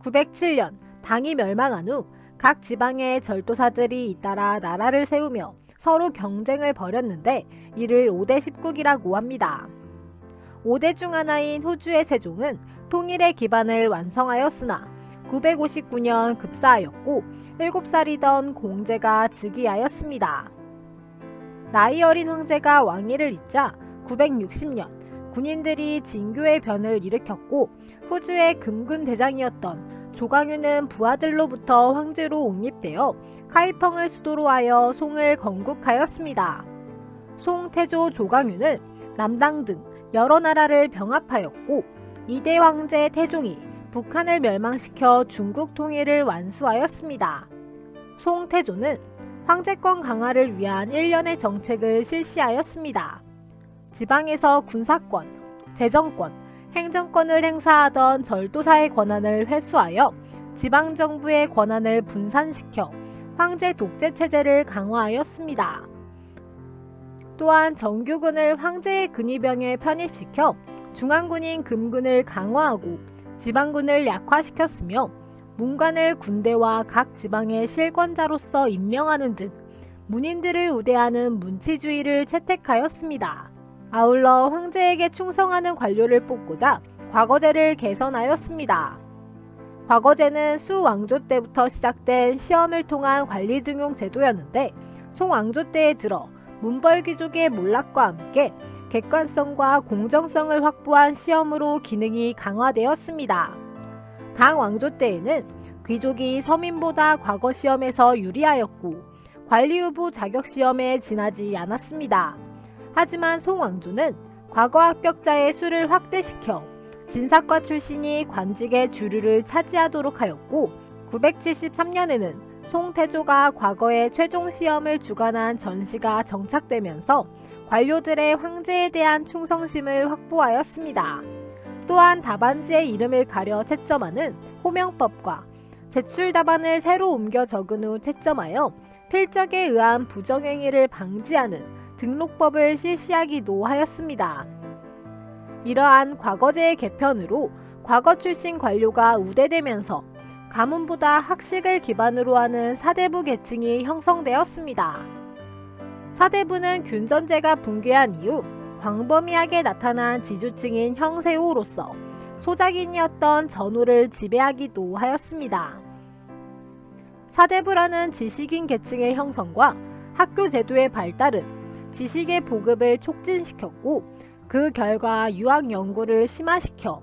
907년 당이 멸망한 후 각 지방의 절도사들이 잇따라 나라를 세우며 서로 경쟁을 벌였는데 이를 5대 10국이라고 합니다. 5대 중 하나인 호주의 세종은 통일의 기반을 완성하였으나 959년 급사하였고 7살이던 공제가 즉위하였습니다. 나이 어린 황제가 왕위를 잇자 960년 군인들이 진교의 변을 일으켰고 호주의 금군 대장이었던 조광유는 부하들로부터 황제로 옹립되어 카이펑을 수도로 하여 송을 건국하였습니다. 송, 태조, 조광유는 남당 등 여러 나라를 병합하였고 2대 황제 태종이 북한을 멸망시켜 중국 통일을 완수하였습니다. 송, 태조는 황제권 강화를 위한 일련의 정책을 실시하였습니다. 지방에서 군사권, 재정권, 행정권을 행사하던 절도사의 권한을 회수하여 지방정부의 권한을 분산시켜 황제 독재 체제를 강화하였습니다. 또한 정규군을 황제의 근위병에 편입시켜 중앙군인 금군을 강화하고 지방군을 약화시켰으며 문관을 군대와 각 지방의 실권자로서 임명하는 등 문인들을 우대하는 문치주의를 채택하였습니다. 아울러 황제에게 충성하는 관료를 뽑고자 과거제를 개선하였습니다. 과거제는 수 왕조 때부터 시작된 시험을 통한 관리 등용 제도였는데 송 왕조 때에 들어 문벌귀족의 몰락과 함께 객관성과 공정성을 확보한 시험으로 기능이 강화되었습니다. 당 왕조 때에는 귀족이 서민보다 과거 시험에서 유리하였고 관리 후보 자격 시험에 지나지 않았습니다. 하지만 송 왕조는 과거 합격자의 수를 확대시켜 진사과 출신이 관직의 주류를 차지하도록 하였고 973년에는 송태조가 과거의 최종 시험을 주관한 전시가 정착되면서 관료들의 황제에 대한 충성심을 확보하였습니다. 또한 답안지의 이름을 가려 채점하는 호명법과 제출 답안을 새로 옮겨 적은 후 채점하여 필적에 의한 부정행위를 방지하는 등록법을 실시하기도 하였습니다. 이러한 과거제의 개편으로 과거 출신 관료가 우대되면서 가문보다 학식을 기반으로 하는 사대부 계층이 형성되었습니다. 사대부는 균전제가 붕괴한 이후 광범위하게 나타난 지주층인 형세호로서 소작인이었던 전호를 지배하기도 하였습니다. 사대부라는 지식인 계층의 형성과 학교 제도의 발달은 지식의 보급을 촉진시켰고 그 결과 유학 연구를 심화시켜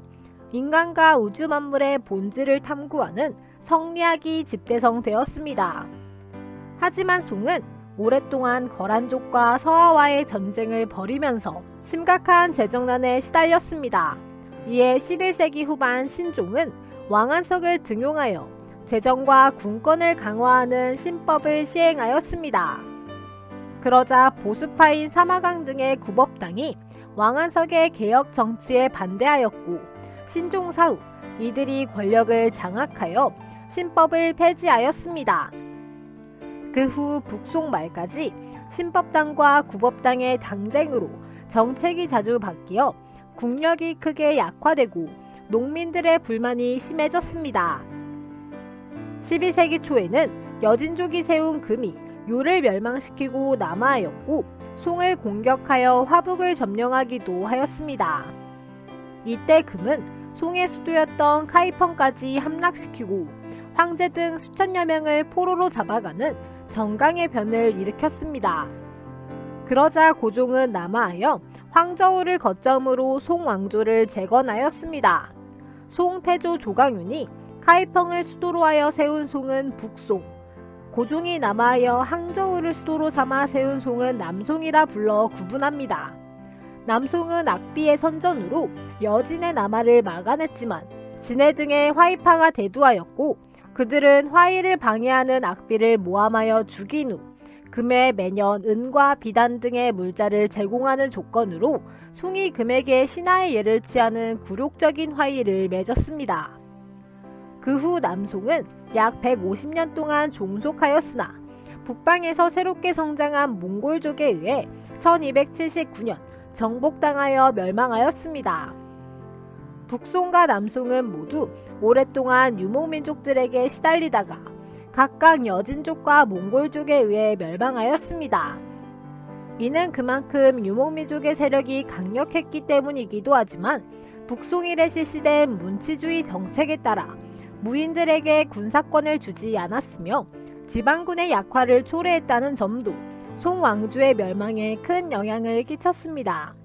인간과 우주 만물의 본질을 탐구하는 성리학이 집대성되었습니다. 하지만 송은 오랫동안 거란족과 서하와의 전쟁을 벌이면서 심각한 재정난에 시달렸습니다. 이에 11세기 후반 신종은 왕안석을 등용하여 재정과 군권을 강화하는 신법을 시행하였습니다. 그러자 보수파인 사마강 등의 구법당이 왕안석의 개혁 정치에 반대하였고 신종 사후 이들이 권력을 장악하여 신법을 폐지하였습니다. 그 후 북송 말까지 신법당과 구법당의 당쟁으로 정책이 자주 바뀌어 국력이 크게 약화되고 농민들의 불만이 심해졌습니다. 12세기 초에는 여진족이 세운 금이 요를 멸망시키고 남하하였고 송을 공격하여 화북을 점령하기도 하였습니다. 이때 금은 송의 수도였던 카이펑까지 함락시키고 황제 등 수천여 명을 포로로 잡아가는 정강의 변을 일으켰습니다. 그러자 고종은 남하하여 황저우를 거점으로 송 왕조를 재건하였습니다. 송, 태조, 조광윤이 카이펑을 수도로 하여 세운 송은 북송, 고종이 남하하여 항저우를 수도로 삼아 세운 송은 남송이라 불러 구분합니다. 남송은 악비의 선전으로 여진의 남하를 막아냈지만 진해 등의 화이파가 대두하였고 그들은 화이를 방해하는 악비를 모함하여 죽인 후 금에 매년 은과 비단 등의 물자를 제공하는 조건으로 송이 금에게 신하의 예를 취하는 굴욕적인 화의를 맺었습니다. 그 후 남송은 약 150년 동안 종속하였으나 북방에서 새롭게 성장한 몽골족에 의해 1279년 정복당하여 멸망하였습니다. 북송과 남송은 모두 오랫동안 유목민족들에게 시달리다가 각각 여진족과 몽골족에 의해 멸망하였습니다. 이는 그만큼 유목민족의 세력이 강력했기 때문이기도 하지만 북송일에 실시된 문치주의 정책에 따라 무인들에게 군사권을 주지 않았으며 지방군의 약화를 초래했다는 점도 송왕조의 멸망에 큰 영향을 끼쳤습니다.